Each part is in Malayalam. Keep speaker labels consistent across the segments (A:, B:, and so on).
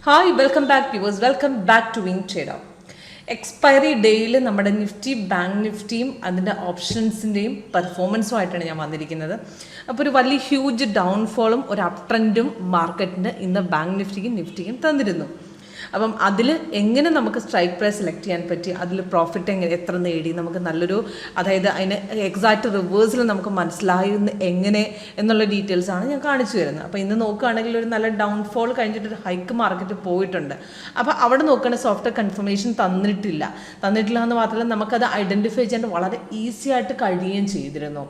A: Hi, welcome back viewers. Welcome back to WinTrader. Expiry ഡേയിൽ നമ്മുടെ നിഫ്റ്റി ബാങ്ക് നിഫ്റ്റിയും അതിൻ്റെ ഓപ്ഷൻസിൻ്റെയും പെർഫോമൻസുമായിട്ടാണ് ഞാൻ വന്നിരിക്കുന്നത്. അപ്പോൾ ഒരു വലിയ ഹ്യൂജ് ഡൗൺഫോളും ഒരു അപ് ട്രെൻഡും മാർക്കറ്റിന് ഇന്ന് ബാങ്ക് നിഫ്റ്റിക്കും തന്നിരുന്നു. അപ്പം അതിൽ എങ്ങനെ നമുക്ക് സ്ട്രൈക്ക് പ്രൈസ് സെലക്ട് ചെയ്യാൻ പറ്റി, അതിൽ പ്രോഫിറ്റ് എത്ര നേടി, നമുക്ക് നല്ലൊരു അതായത് അതിന് എക്സാക്റ്റ് റിവേഴ്സിൽ നമുക്ക് മനസ്സിലായിരുന്നു എങ്ങനെ എന്നുള്ള ഡീറ്റെയിൽസാണ് ഞാൻ കാണിച്ചു തരുന്നത്. അപ്പോൾ ഇന്ന് നോക്കുകയാണെങ്കിൽ ഒരു നല്ല ഡൗൺഫോൾ കഴിഞ്ഞിട്ടൊരു ഹൈക്ക് മാർക്കറ്റ് പോയിട്ടുണ്ട്. അപ്പോൾ അവിടെ നോക്കുകയാണെങ്കിൽ സോഫ്റ്റ്വെയർ കൺഫർമേഷൻ തന്നിട്ടില്ല എന്ന് മാത്രമല്ല നമുക്കത് ഐഡൻറ്റിഫൈ ചെയ്യാൻ വളരെ ഈസി ആയിട്ട് കഴിയുകയും ചെയ്തിരുന്നു.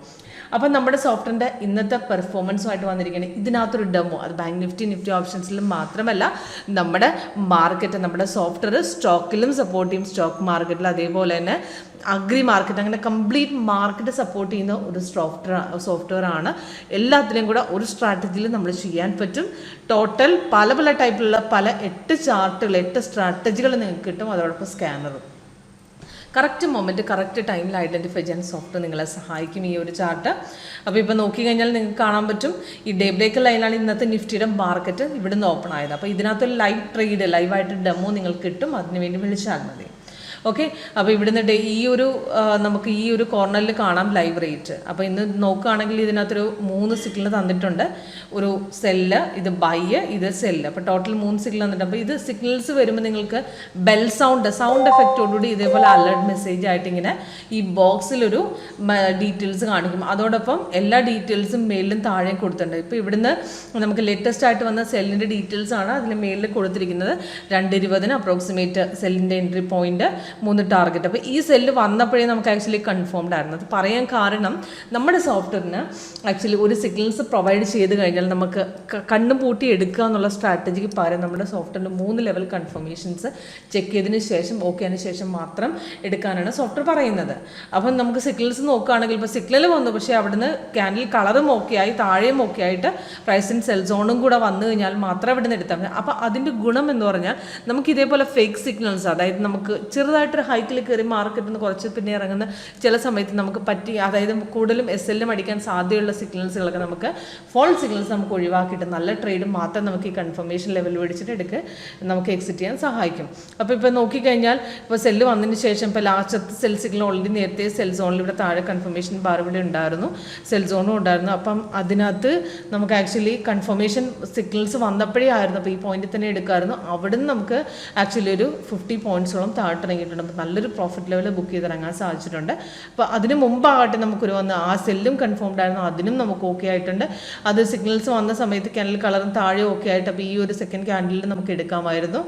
A: അപ്പം നമ്മുടെ സോഫ്റ്റ്വെയറിൻ്റെ ഇന്നത്തെ പെർഫോമൻസുമായിട്ട് വന്നിരിക്കുകയാണ് ഇതിനകത്തൊരു ഡെമോ. അത് ബാങ്ക് നിഫ്റ്റി ഓപ്ഷൻസിലും മാത്രമല്ല നമ്മുടെ മാർക്കറ്റ്, നമ്മുടെ സോഫ്റ്റ്വെയർ സ്റ്റോക്കിലും സപ്പോർട്ട് ചെയ്യും, സ്റ്റോക്ക് മാർക്കറ്റിൽ അതേപോലെ തന്നെ അഗ്രി മാർക്കറ്റ്, അങ്ങനെ കംപ്ലീറ്റ് മാർക്കറ്റ് സപ്പോർട്ട് ചെയ്യുന്ന ഒരു സോഫ്റ്റ്വെയർ ആണ്. എല്ലാത്തിനും കൂടെ ഒരു സ്ട്രാറ്റജിയിൽ നമ്മൾ ചെയ്യാൻ പറ്റും. ടോട്ടൽ പല ടൈപ്പിലുള്ള 8 സ്ട്രാറ്റജികൾ നിങ്ങൾക്ക് കിട്ടും. അതോടൊപ്പം സ്കാനറും കറക്റ്റ് മൊമെൻറ്റ് കറക്റ്റ് ടൈമിൽ ഐഡൻറ്റിഫൈ ചെയ്യാൻ സോഫ്റ്റ്വെയർ നിങ്ങളെ സഹായിക്കും ഈ ഒരു ചാർട്ട്. അപ്പോൾ ഇപ്പോൾ നോക്കിക്കഴിഞ്ഞാൽ നിങ്ങൾക്ക് കാണാൻ പറ്റും ഈ ഡേ ബ്രേക്ക് ലൈനാണ് ഇന്നത്തെ നിഫ്റ്റിയുടെ മാർക്കറ്റ് ഇവിടുന്ന് ഓപ്പൺ ആയത്. അപ്പോൾ ഇതിനകത്തൊരു ലൈവായിട്ട് ഡെമോ നിങ്ങൾക്ക് കിട്ടും. അതിന് വേണ്ടി വിളിച്ചാൽ മതി. ഓക്കെ, അപ്പോൾ ഇവിടുന്ന് നമുക്ക് ഈ ഒരു കോർണറിൽ കാണാം ലൈവ് റേറ്റ്. അപ്പോൾ ഇന്ന് നോക്കുകയാണെങ്കിൽ ഇതിനകത്തൊരു 3 സിഗ്നൽ തന്നിട്ടുണ്ട്. ഒരു സെല്ല്, ഇത് ബൈ, ഇത് സെല്ല്. അപ്പോൾ ടോട്ടൽ 3 സിഗ്നൽ തന്നിട്ടുണ്ട്. അപ്പോൾ ഇത് സിഗ്നൽസ് വരുമ്പോൾ നിങ്ങൾക്ക് ബെൽ സൗണ്ട് എഫക്റ്റോടുകൂടി ഇതേപോലെ അലേർട്ട് മെസ്സേജ് ആയിട്ട് ഇങ്ങനെ ഈ ബോക്സിലൊരു ഡീറ്റെയിൽസ് കാണിക്കും. അതോടൊപ്പം എല്ലാ ഡീറ്റെയിൽസും മേലിലും താഴെയും കൊടുത്തിട്ടുണ്ട്. ഇപ്പോൾ ഇവിടുന്ന് നമുക്ക് ലേറ്റസ്റ്റ് ആയിട്ട് വന്ന സെല്ലിൻ്റെ ഡീറ്റെയിൽസ് ആണ് അതിന് മേലിൽ കൊടുത്തിരിക്കുന്നത്. 2:20 അപ്രോക്സിമേറ്റ് സെല്ലിൻ്റെ എൻട്രി പോയിന്റ്, 3 ടാർഗറ്റ്. അപ്പോൾ ഈ സെല്ല് വന്നപ്പോഴേ നമുക്ക് ആക്ച്വലി കൺഫേംഡ് ആയിരുന്നു. അത് പറയാൻ കാരണം നമ്മുടെ സോഫ്റ്റ്വെയറിന് ആക്ച്വലി ഒരു സിഗ്നൽസ് പ്രൊവൈഡ് ചെയ്ത് കഴിഞ്ഞാൽ നമുക്ക് കണ്ണും പൂട്ടി എടുക്കുക എന്നുള്ള സ്ട്രാറ്റജിക്ക് പകരം നമ്മുടെ സോഫ്റ്റ്വെയറിന് 3 ലെവൽ കൺഫർമേഷൻസ് ചെക്ക് ചെയ്തതിന് ശേഷം ഓക്കെതിന് ശേഷം മാത്രം എടുക്കാനാണ് സോഫ്റ്റ്വെയർ പറയുന്നത്. അപ്പം നമുക്ക് സിഗ്നൽസ് നോക്കുകയാണെങ്കിൽ ഇപ്പോൾ സിഗ്നൽ വന്നു, പക്ഷേ അവിടുന്ന് ക്യാൻഡിൽ കളറും ഓക്കെ ആയി, താഴെയും ഓക്കെ ആയിട്ട് പ്രൈസ് ഇൻ സെൽ സോണും കൂടെ വന്നു കഴിഞ്ഞാൽ മാത്രം അവിടുന്ന് എടുത്താൽ മതി. അപ്പോൾ അതിൻ്റെ ഗുണം എന്ന് പറഞ്ഞാൽ നമുക്ക് ഇതേപോലെ ഫേക്ക് സിഗ്നൽസ്, അതായത് നമുക്ക് ചെറുതായിട്ടൊരു ഹൈക്കിൽ കയറി മാർക്കറ്റിൽ നിന്ന് കുറച്ച് പിന്നെ ഇറങ്ങുന്ന ചില സമയത്ത് നമുക്ക് അതായത് കൂടുതലും SL അടിക്കാൻ സാധ്യതയുള്ള സിഗ്നൽസുകളൊക്കെ നമുക്ക് ഫോൾ സിഗ്നൽസ് നമുക്ക് ഒഴിവാക്കിയിട്ട് നല്ല ട്രേഡ് മാത്രം നമുക്ക് ഈ കൺഫർമേഷൻ ലെവൽ മേടിച്ചിട്ട് നമുക്ക് എക്സിറ്റ് ചെയ്യാൻ സഹായിക്കും. അപ്പോൾ ഇപ്പോൾ നോക്കിക്കഴിഞ്ഞാൽ ഇപ്പോൾ സെല്ല് വന്നതിന് ശേഷം ഇപ്പോൾ ലാസ്റ്റത്തെ സെൽ സിഗ്നൽ ഓൾറെഡി നേരത്തെ സെൽ സോണിൽ ഇവിടെ താഴെ കൺഫർമേഷൻ ബാർ ഇവിടെ ഉണ്ടായിരുന്നു, സെൽ സോണും ഉണ്ടായിരുന്നു. അപ്പം അതിനകത്ത് നമുക്ക് ആക്ച്വലി കൺഫർമേഷൻ സിഗ്നൽസ് വന്നപ്പോഴേ ആയിരുന്നു. അപ്പോൾ ഈ പോയിന്റിൽ തന്നെ എടുക്കാമായിരുന്നു. അവിടെ നിന്ന് നമുക്ക് ആക്ച്വലി ഒരു 50 പോയിന്റ്സോളം താഴ്ത്തിറങ്ങിയിട്ടുണ്ട്. അപ്പോൾ നല്ലൊരു പ്രോഫിറ്റ് ലെവൽ ബുക്ക് ചെയ്തിറങ്ങാൻ സാധിച്ചിട്ടുണ്ട്. അപ്പോൾ അതിന് മുമ്പാകട്ടെ നമുക്കൊരു വന്ന് ആ സെല്ലും കൺഫേംഡ് ആയിരുന്നു, അതിനും നമുക്ക് ഓക്കെ ആയിട്ടുണ്ട്. അത് സിഗ്നൽസ് വന്ന സമയത്ത് ക്യാൻഡിൽ കളറും താഴെ ഓക്കെ ആയിട്ട് അപ്പോൾ ഈ ഒരു സെക്കൻഡ് ക്യാൻഡിലിൽ നമുക്ക് എടുക്കാമായിരുന്നു.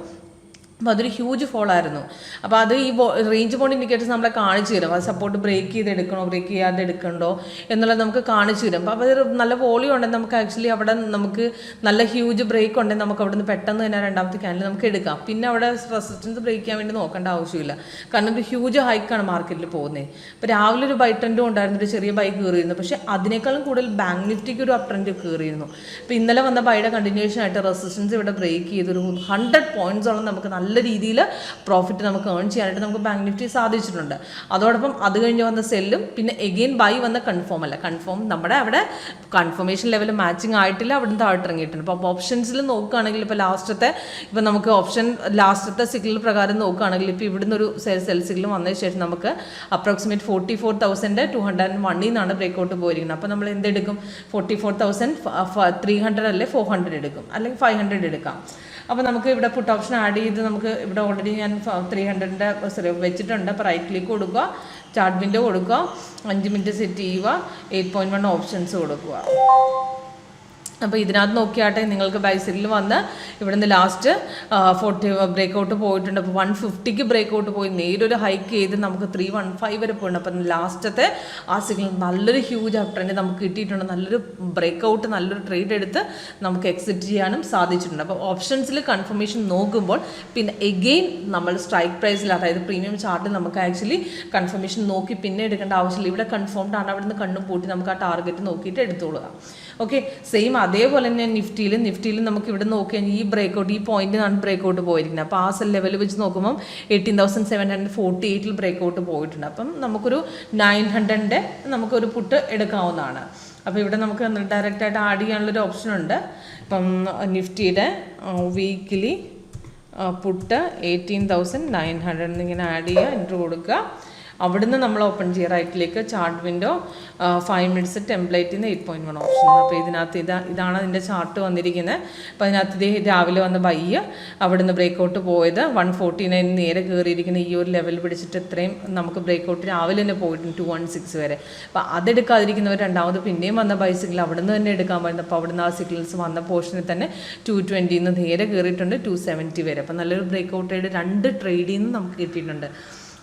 A: അപ്പോൾ അതൊരു ഹ്യൂജ് ഫോൾ ആയിരുന്നു. അപ്പോൾ അത് ഈ റേഞ്ച് ബോണ്ട് ഇൻഡിക്കേറ്റേഴ്സ് നമ്മളെ കാണിച്ചു തരും. അത് സപ്പോർട്ട് ബ്രേക്ക് ചെയ്ത് എടുക്കണോ ബ്രേക്ക് ചെയ്യാതെ എടുക്കണ്ടോ എന്നുള്ളത് നമുക്ക് കാണിച്ചു തരും. അപ്പോൾ അത് നല്ല വോളിയം ഉണ്ടെങ്കിൽ നമുക്ക് ആക്ച്വലി അവിടെ നമുക്ക് നല്ല ഹ്യൂജ് ബ്രേക്ക് ഉണ്ടെങ്കിൽ നമുക്ക് അവിടെ നിന്ന് പെട്ടെന്ന് തന്നെ രണ്ടാമത്തെ ക്യാൻഡിൽ നമുക്ക് എടുക്കാം. പിന്നെ അവിടെ റെസിസ്റ്റൻസ് ബ്രേക്ക് ചെയ്യാൻ വേണ്ടി നോക്കേണ്ട ആവശ്യമില്ല. കാരണം ഒരു ഹ്യൂജ് ഹൈക്കാണ് മാർക്കറ്റിൽ പോകുന്നത്. ഇപ്പോൾ രാവിലെ ഒരു ബൈ ട്രെൻഡും ഉണ്ടായിരുന്നു, ഒരു ചെറിയ ബൈ കയറിയിരുന്നു. പക്ഷേ അതിനേക്കാളും കൂടുതൽ ബാങ്ക് നിഫ്റ്റിക്ക് ഒരു അപ് ട്രെൻഡ് കയറിയിരുന്നു. ഇപ്പോൾ ഇന്നലെ വന്ന ബൈയുടെ കണ്ടിന്യൂഷൻ ആയിട്ട് റെസിസ്റ്റൻസ് ഇവിടെ ബ്രേക്ക് ചെയ്തൊരു 100 പോയിന്റ്സോളം നമുക്ക് നല്ല രീതിയിൽ പ്രോഫിറ്റ് നമുക്ക് ഏൺ ചെയ്യാനായിട്ട് നമുക്ക് ബാങ്ക് നിഫ്റ്റി സാധിച്ചിട്ടുണ്ട്. അതോടൊപ്പം അത് കഴിഞ്ഞ് വന്ന സെല്ലും പിന്നെ എഗെയിൻ ബൈ വന്ന കൺഫേം നമ്മുടെ അവിടെ കൺഫർമേഷൻ ലെവൽ മാച്ചിങ് ആയിട്ടില്ല, അവിടെ നിന്ന് താഴ്ത്തിറങ്ങിയിട്ടുണ്ട്. അപ്പോൾ ഓപ്ഷൻസിൽ നോക്കുകയാണെങ്കിൽ ഇപ്പോൾ നമുക്ക് ലാസ്റ്റത്തെ സിഗ്നൽ പ്രകാരം നോക്കുകയാണെങ്കിൽ ഇപ്പോൾ ഇവിടുന്ന് ഒരു സെൽ സിഗ്നൽ വന്നതിന് ശേഷം നമുക്ക് അപ്രോക്സിമേറ്റ് 44,201 നിന്നാണ് ബ്രേക്കൗട്ട് പോയിരിക്കുന്നത്. അപ്പോൾ നമ്മൾ എന്തെടുക്കും? 44,300 അല്ലെ 400 എടുക്കും, അല്ലെങ്കിൽ 500 എടുക്കാം. അപ്പോൾ നമുക്ക് ഇവിടെ പുട്ട് ഓപ്ഷൻ ആഡ് ചെയ്ത് നമുക്ക് ഇവിടെ ഓൾറെഡി ഞാൻ 300 വെച്ചിട്ടുണ്ട്. അപ്പോൾ റൈറ്റ് ക്ലിക്ക് കൊടുക്കുക, ചാർട്ട് വിൻഡോ കൊടുക്കുക, 5 മിനിറ്റ് സെറ്റ് ചെയ്യുക, 8.1 ഓപ്ഷൻസ് കൊടുക്കുക. അപ്പോൾ ഇതിനകത്ത് നോക്കിയാട്ടെ നിങ്ങൾക്ക് ബൈസിക്കിൽ വന്ന് ഇവിടുന്ന് ലാസ്റ്റ് 40 ബ്രേക്കൗട്ട് പോയിട്ടുണ്ട്. അപ്പോൾ 150ക്ക് ബ്രേക്കൗട്ട് പോയി നേരൊരു ഹൈക്ക് ചെയ്ത് നമുക്ക് 315 വരെ പോയിട്ടുണ്ട്. അപ്പം ലാസ്റ്റത്തെ ആ സിഗ്നൽ നല്ലൊരു ഹ്യൂജ് അപ് ട്രെൻഡ് നമുക്ക് കിട്ടിയിട്ടുണ്ട്. നല്ലൊരു ബ്രേക്കൗട്ട്, നല്ലൊരു ട്രേഡ് എടുത്ത് നമുക്ക് എക്സിറ്റ് ചെയ്യാനും സാധിച്ചിട്ടുണ്ട്. അപ്പോൾ ഓപ്ഷൻസിൽ കൺഫർമേഷൻ നോക്കുമ്പോൾ പിന്നെ എഗെയിൻ നമ്മൾ സ്ട്രൈക്ക് പ്രൈസിൽ, അതായത് പ്രീമിയം ചാർട്ടിൽ നമുക്ക് ആക്ച്വലി കൺഫർമേഷൻ നോക്കി പിന്നെ എടുക്കേണ്ട ആവശ്യമില്ല. ഇവിടെ കൺഫേംഡ് ആണ്, അവിടെ നിന്ന് കണ്ണും പൂട്ടി നമുക്ക് ആ ടാർഗറ്റ് നോക്കിയിട്ട് എടുത്തോളുക. ഓക്കെ, സെയിം അതേപോലെ തന്നെ നിഫ്റ്റിയിൽ നമുക്ക് ഇവിടെ നോക്കിയാൽ ഈ ബ്രേക്കൗട്ട്, ഈ പോയിന്റിനാണ് ബ്രേക്കൗട്ട് പോയിരിക്കുന്നത്. അപ്പോൾ ആ സെൽ ലെവൽ വെച്ച് നോക്കുമ്പോൾ 18,748 ബ്രേക്കൗട്ട് പോയിട്ടുണ്ട്. അപ്പം നമുക്കൊരു 900 നമുക്കൊരു പുട്ട് എടുക്കാവുന്നതാണ്. അപ്പോൾ ഇവിടെ നമുക്ക് ഡയറക്റ്റായിട്ട് ആഡ് ചെയ്യാനുള്ളൊരു ഓപ്ഷൻ ഉണ്ട്. ഇപ്പം നിഫ്റ്റിയുടെ വീക്കിലി പുട്ട് 18,900 എന്നിങ്ങനെ ആഡ് ചെയ്യുക, എൻട്രി കൊടുക്കുക. അവിടുന്ന് നമ്മൾ ഓപ്പൺ ചെയ്യുക റൈറ്റിലേക്ക് ചാർട്ട് വിൻഡോ 5 മിനിറ്റ്സ് ടെംപ്ലേറ്റിൽ നിന്ന് 8.1 ഓപ്ഷൻ. അപ്പോൾ ഇതിനകത്ത് ഇതാണ് അതിൻ്റെ ചാർട്ട് വന്നിരിക്കുന്നത്. അപ്പോൾ അതിനകത്ത് രാവിലെ വന്ന ബൈ അവിടുന്ന് ബ്രേക്കൗട്ട് പോയത് 149 നേരെ കയറിയിരിക്കുന്ന ഈ ഒരു ലെവൽ പിടിച്ചിട്ട് ഇത്രയും നമുക്ക് ബ്രേക്കൗട്ട് രാവിലെ തന്നെ പോയിട്ടുണ്ട് 216 വരെ. അപ്പോൾ അതെടുക്കാതിരിക്കുന്നവർ രണ്ടാമത് പിന്നെയും വന്ന ബൈ സിഗ്നൽ അവിടുന്ന് തന്നെ എടുക്കാൻ പറ്റുന്നത്. അപ്പോൾ അവിടുന്ന് ആ സിഗ്നൽസ് വന്ന പോർഷനിൽ തന്നെ 220 നേരെ കയറിയിട്ടുണ്ട് 270 വരെ. അപ്പോൾ നല്ലൊരു ബ്രേക്കൗട്ട് ആയിട്ട് 2 ട്രേഡിൽ നിന്ന് നമുക്ക് കിട്ടിയിട്ടുണ്ട്.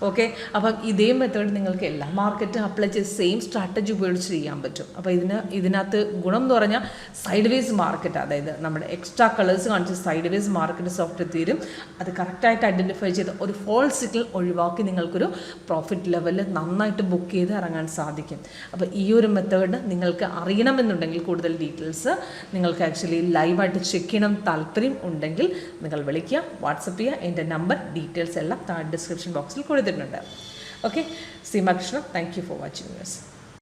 A: ഓക്കെ, അപ്പം ഇതേ മെത്തേഡ് നിങ്ങൾക്ക് എല്ലാ മാർക്കറ്റും അപ്ലൈ ചെയ്ത് സെയിം സ്ട്രാറ്റജി ഉപയോഗിച്ച് ചെയ്യാൻ പറ്റും. അപ്പോൾ ഇതിനകത്ത് ഗുണം എന്ന് പറഞ്ഞാൽ സൈഡ് വേസ് മാർക്കറ്റ്, അതായത് നമ്മുടെ എക്സ്ട്രാ കളേഴ്സ് കാണിച്ച് സൈഡ് വേസ് മാർക്കറ്റ് സോഫ്റ്റ് തീരും. അത് കറക്റ്റായിട്ട് ഐഡൻറ്റിഫൈ ചെയ്ത് ഒരു ഫോൾസ് സിഗ്നൽ ഒഴിവാക്കി നിങ്ങൾക്കൊരു പ്രോഫിറ്റ് ലെവലിൽ നന്നായിട്ട് ബുക്ക് ചെയ്ത് ഇറങ്ങാൻ സാധിക്കും. അപ്പോൾ ഈ ഒരു മെത്തേഡ് നിങ്ങൾക്ക് അറിയണമെന്നുണ്ടെങ്കിൽ കൂടുതൽ ഡീറ്റെയിൽസ് നിങ്ങൾക്ക് ആക്ച്വലി ലൈവായിട്ട് ചെക്ക് ചെയ്യണം താല്പര്യം ഉണ്ടെങ്കിൽ നിങ്ങൾ വിളിക്കുക, വാട്സപ്പ് ചെയ്യുക. എൻ്റെ നമ്പർ ഡീറ്റെയിൽസ് എല്ലാം താഴെ ഡിസ്ക്രിപ്ഷൻ ബോക്സിൽ കൊടുത്തിട്ടുണ്ട്. Okay, Seema Krishna, thank you for watching this.